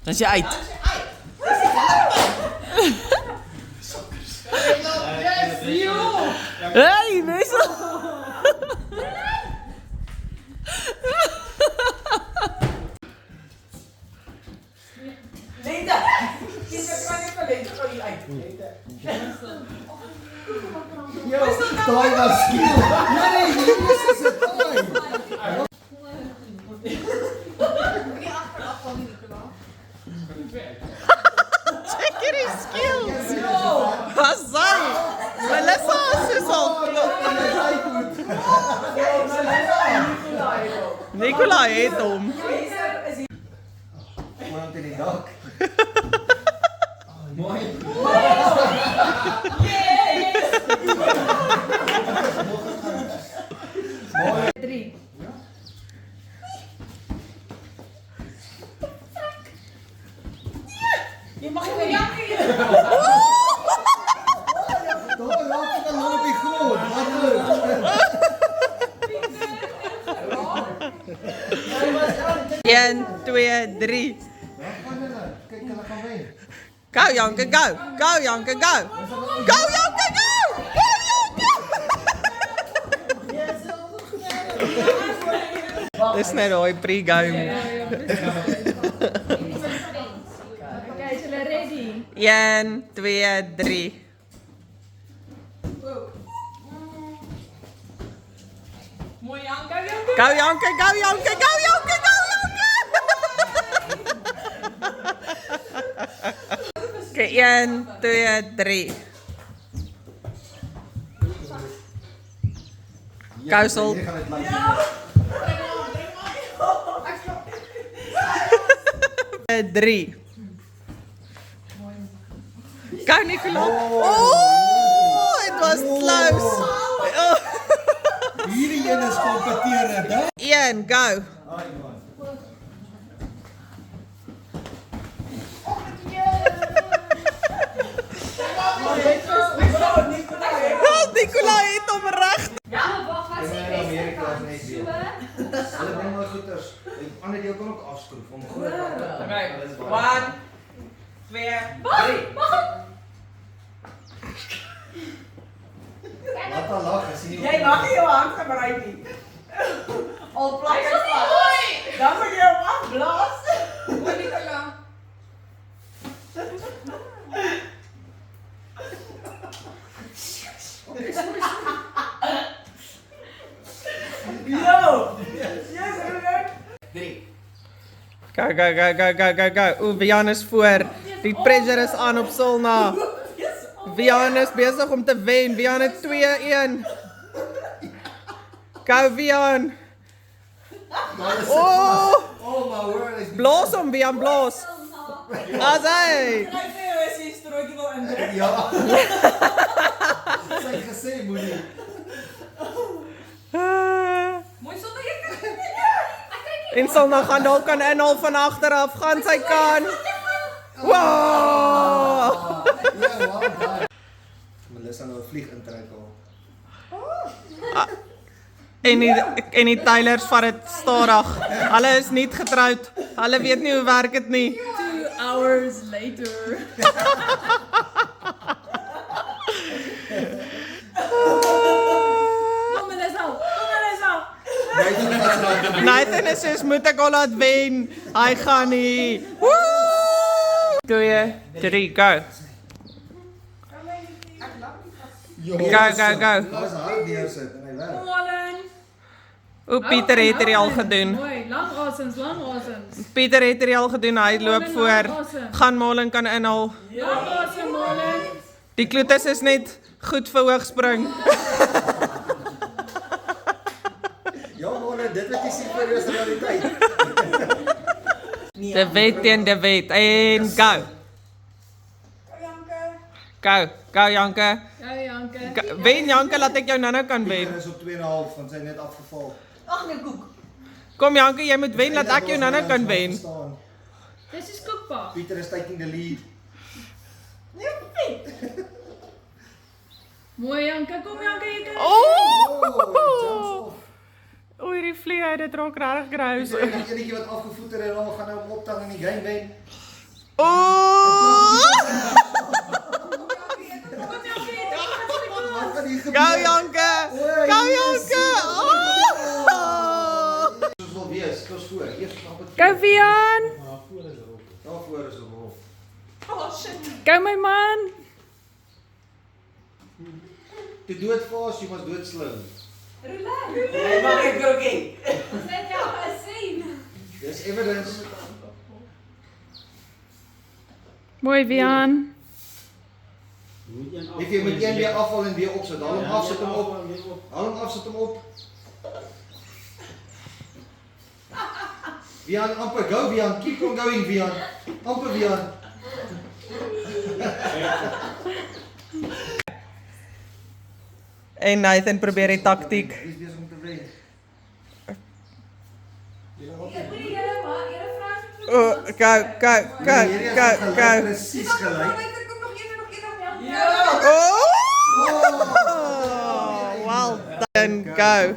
Dan is jy uit. Hey, Wessel. Lente. Kies ek kan net vir lente gou hier uit. Lente. Yo, daai was skiel. Nee, hier is dit daai. Check hierdie skills. Wat sê? Melissa is al Nicolai het hom. Maar op die dak. Mooi. Mooi. 3. Jy mag nie meer Daar raak ek dan op die grond. Wat nou? 1, 2, 3. Kyk, hulle gaan wen. Go Janke, go. Go Janke, go. Go Janke, go. Go Janke. Dis net daai pre-game. Okay, is julle ready? 1, 2, 3. mooi Janke, Janke. Go Janke, go Janke, go Janke, go Janke. Okay, 1, 2, 3. Kousel. Hier gaan dit lank. 3. Go Nicola. Oh, it was close. Hierdie een is kompeterend, hè? 1, go. Ai man. Nicola het hom reg. Ja, wag, wat sê jy? Amerika is net weer. Hulle bring maar goeders. Die ander deel kan ook afskroef om groot. Okay. 1, 2, 3. Laat haar lag, as jy Jy mag nie jou hand gebruik nie. Al plak hy vas. Dan moet jy hom afblaas. Mooi Nicola. Yo! Yes, Ruben. 3. Go, go, go, go, go, go, go. Oeh, Vian is voor. Die pressure is aan op Solna. Vian is besig om te wen. Vian het 2-1. Go Vian. Oh, Oh my word, is blaas hom Vian, blaas. As hy. Kijk nie hoe is die strootjie wil indruk. Ja. Sy het gesê moenie. Mooi sonder jy kan. En Solna gaan dalk kan inhaal van agter af. Gaan sy kan. Wow! Ja, wow. Melissa nou 'n vlieg intrek al. En die Tylers vat dit stadig. Hulle is nie getroud. Hulle weet nie hoe werk dit nie. 2 hours later. Kom Melissa. Kom Melissa. Nathan is soos, moet ek al laat wen? Hy gaan nie. Woo! 2, 3, go. Go, go, go. Ons hard neersit en hy werk. Colin. O, Pieter het dit al gedoen. Mooi, lang asems, lang asems. Pieter het dit al gedoen. Hy loop voor. Gaan Malin kan inhaal. Lang asem, Colin. Die kloetes is net goed vir hoogspring. Ja, maar dit wat jy sien vir jou is realiteit. De Wet teen De Wet. En go. Go, go Janke. Ja, Janke. Wen Janke, laat ek jou nou kan wen. Sy is op 2,5 want sy het net afgeval. Ag nee koek. Kom Janke, jy moet wen, laat ek jou nou kan wen. Dis is koekpa. Pieter is taking the lead. Mooi Janke, kom Janke, jy kan. Oh! Oei, die vlieg, dit raak regtig grous. Die enetjie wat afgevoeter het, gaan nou optel in die game wen. Oh! Wat gaan hier gebeur? Go Janke! Go Janke! Oh! Soos wil wees, kos voor. Eers knap het. Go Vian! Daarvoor is 'n rol. Oh shit. Go my man! To do it fast, you must do it slow. Hey, mag ek krokie? Net jou gesien. There's evidence. Mooi Vian. If jy met een weer afval en weer opsit, haal hom af, sit hom op. Haal hom af, sit hom op. Vian, amper, go Vian, keep on going Vian. Amper Vian. En Nathan probeer die taktiek. Wie is besig om te wen? Oh, go. Presies gelyk. Oh! Well done, go.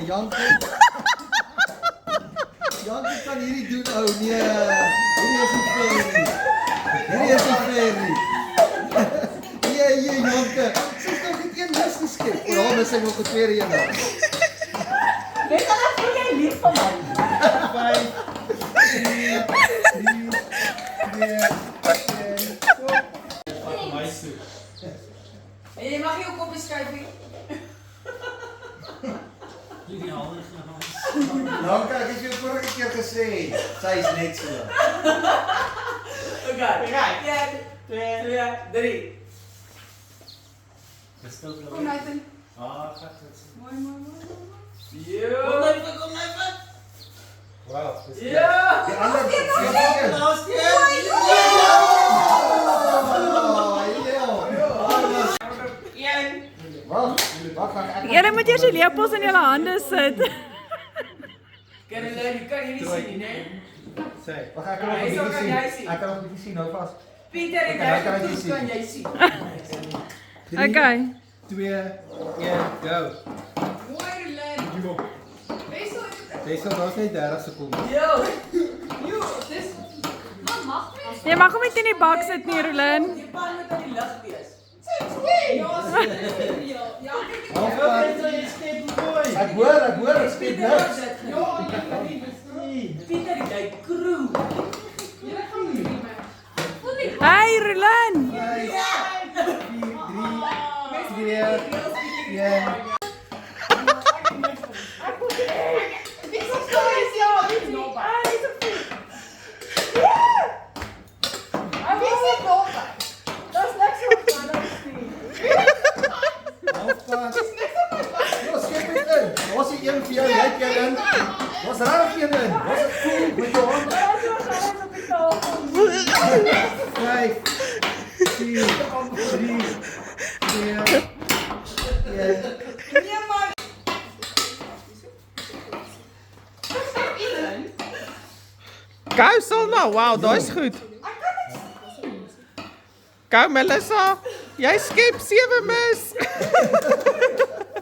Janke. Janke kan hierdie doen ou. Nee. Hierdie is nie fair nie. Hierdie is nie fair nie. Janke. Sy's nog net een mis geskep. O, daar mis hy nog 'n tweede een daar. Weet jy dat jy lief van my? 5 En jy mag jou kop beskuifie. Janke, ek het jou vorige keer gesê, sy is net so. Okay, 1, 2, 3. Kom Nathan. Mooi. Ja. Kom Nathan. Wow. Ja. Die ander laaste een. Wag, Julle moet eers die lepels in julle hande sit. Kan jy nie sien nie, né? Wag, ek kan nog 'n bietjie sien. Ek kan nog 'n bietjie sien, hou vas. Pieter, Ek kan jy nie sien. kan jy sien. Okay. 2, 1, go. Mooi Len. Wesel het Deze was net 30 seconden. Jo. Jo, dis Jy mag hom net in die bak sit nie, Rolin. die pan moet aan die lug wees. Ja, Halfpad. Ek hoor, ek skep niks. Pieter, jy kroe. Hey, Rolin. 4, 3, 2, 1. Halfpad. Ja, skep dit in. Daar's die een vir jou, jy het een in. Daar's reg een in. Daar's 'n voel met jou hand. 5, 4, 3, 2, 1. Go Selma, wow, daai's goed. Go Melissa, jy skep 7 mis.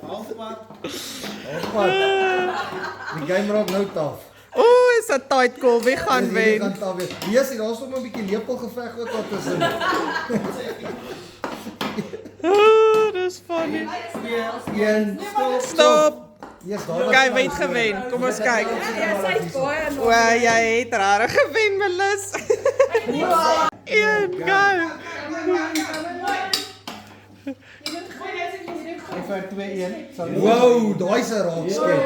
Halfpad. Halfpad. Die game raak nou taaf. Ooh, is 'n tight call. Wie gaan wen? Kan taaf wees. Yes, daar's nog 'n bietjie lepelgeveg ook al tussen. Ooh, dis funny. 1, Stop. Yes, daar was Jy het gewen. Kom ons kyk. Sy's baie O, jy het rarig gewen, Melis. 1, go. Even 2, 1. Wow, daai's 'n raakskep.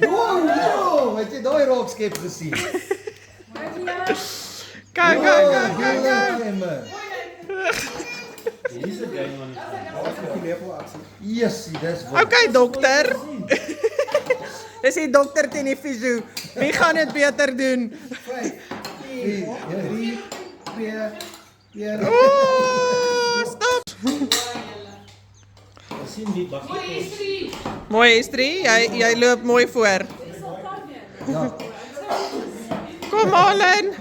Wow, het jy daai raakskep gesien? Go. Hier's 'n game man. Daar's 'n lepel aksie. Yes, dis wat. Okay, dokter. Dis die dokter teen die fisio. Wie gaan dit beter doen? 5, 4, 3, 2, 1. Ooh, stop. Sien die bakkie. Mooi history. Jy loop mooi voor. Ja. Kom Malen.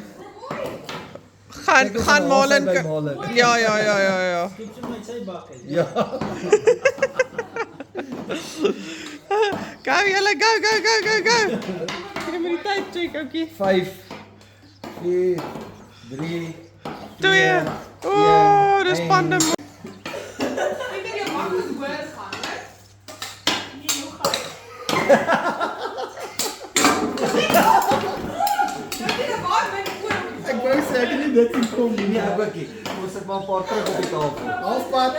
Gaan Malen. By Malen. Ja. Ja. Go, julle, go. Jy moet die tyd check, oukie. 5 4 3 2. Oh, dis pandemie. Ek dink jy mag ons hoor gaan, hè? Nee, hoe gaan jy? Ek wou sê ek het nie dit sien kom nie. Nee, ek ook nie. Ons sit maar 'n paar terug op die tafel. Halfpad.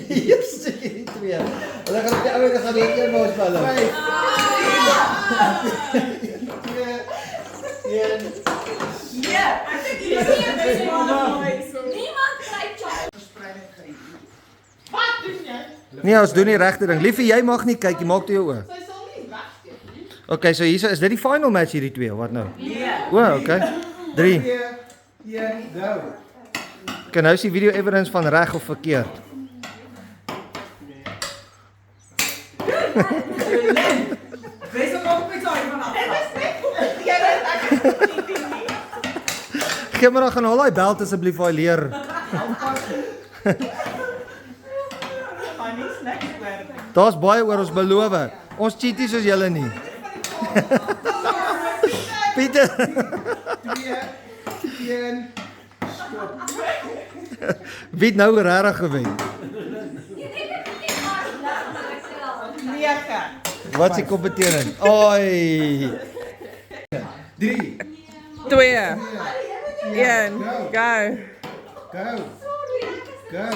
Yes, die twee. Hulle gaan op die ouene gaan weer een marshmallow. 5 2 1 Ja, ek dink jy is nie 'n baie niemand kry chocolate. Wat doen jy? Nee, ons doen die regte ding. Liefie, jy mag nie kyk, jy maak toe jou oë. Sy sal nie wegsteek nie. Okay, so hierso is dit die final match hierdie twee of wat nou? Nee. O, okay. 3. 1, go. Kan nou sien video evidence van reg of verkeerd. Wees op met daai vanaf. Dit is net jy weet ek is nie nie. Gee maar dan gaan al daai belt asseblief vir leer. Maar nie snaaks werk. Daar's baie oor ons beloof. Ons cheat nie soos julle nie. Pieter. 2, 1. Wie het nou regtig gewen? 9. Wat is die kompetering? Oi. 3, 2, 1, go. go. Go. Go.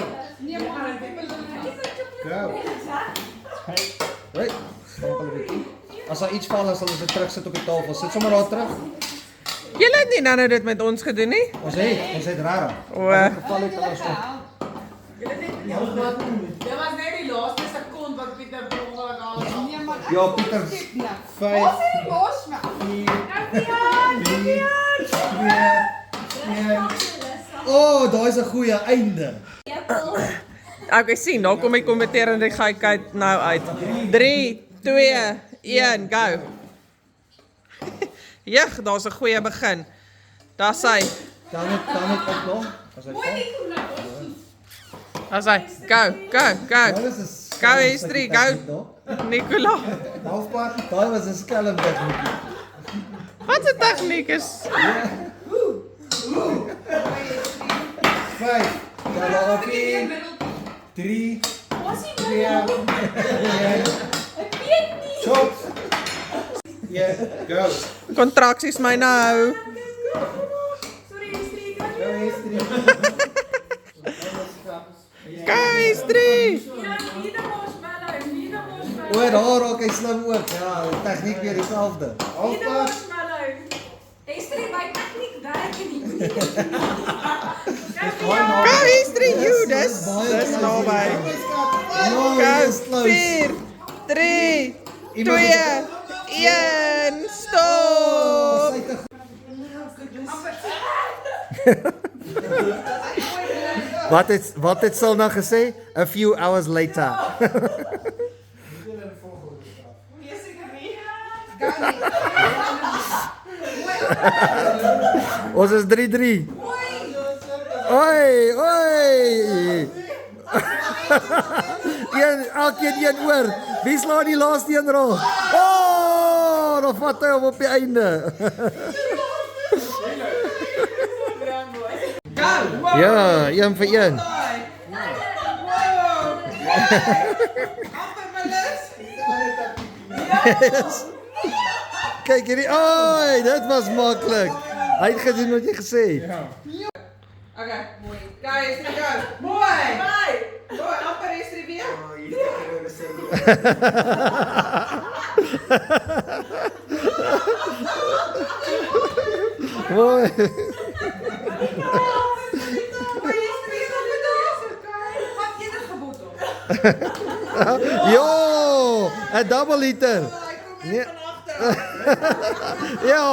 Hey, stap 'n bietjie. As daar iets val, dan sal ons dit terugsit op die tafel. Sit sommer daar terug. Julle het nie nou dit met ons gedoen nie? Ons het regtig. O. Geval het ons stop. Dit was net die laaste sekond wat Pieter ongeluk al. Nee man. Ja, Pieter. 5 Ons het los maar. 4 Oh, daai is 'n goeie einde. Okay, sien, nou kom die kompeterende gekheid nou uit. 3, 2, 1, go. Jeg, daar's 'n goeie begin. Daar's hy. Dan het op nog. As hy val. Daar's hy. Go. Dit is 'n Go, Estrie, go. Nicola. Halfpad. Daai was 'n skelm tegniek. Wat 'n tegniek is. 5. Daar op 1 3 2 1 Chop. Ja, go. Kontraksies my nou. Go Estrie. Go, Estrie. O, daar raak hy slim ook. Ja, die tegniek weer dieselfde. Halfpad. Go, Estrie, you, dis naby. Go, 4, 3, 2, 1, stop. Wat het Silna gesê? A few hours later. Ons is 3-3. Oi. Elkeen een oor. Wie slaan die laaste een raak? Oh, dan vat hy hom op die einde. Ja, 1 vir 1. Kyk hierdie. Oi, dit was maklik. Hy het gedoen wat jy gesê het. Okay, mooi. Go, Estrie, go. Mooi. Mooi, amper Estrie weer. Mooi. Jo, 'n double liter. Nee. Ja.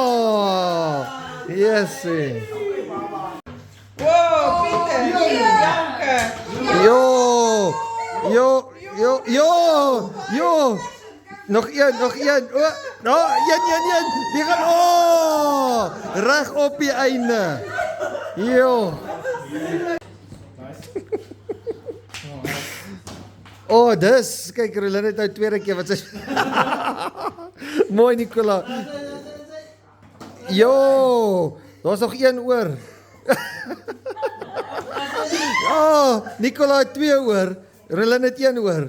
Yes. Wow, Pieter. Janke. Jo. Nog een. O, nou, een. Die gaan reg op die einde. Jo. Oh, dis. Kyk, Roland het nou tweede keer wat sy Mooi Nicola. Jo, daar's nog een oor. Ja, Nicola het 2 oor. Roland het 1 oor.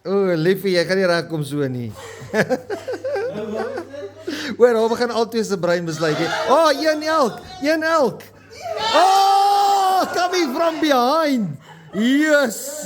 O, liefie, jy gaan nie regkom so nie. Hoor, we gaan altyd se brein besluit. Oh, 1 elk. 1 elk. Oh, coming from behind. Yes.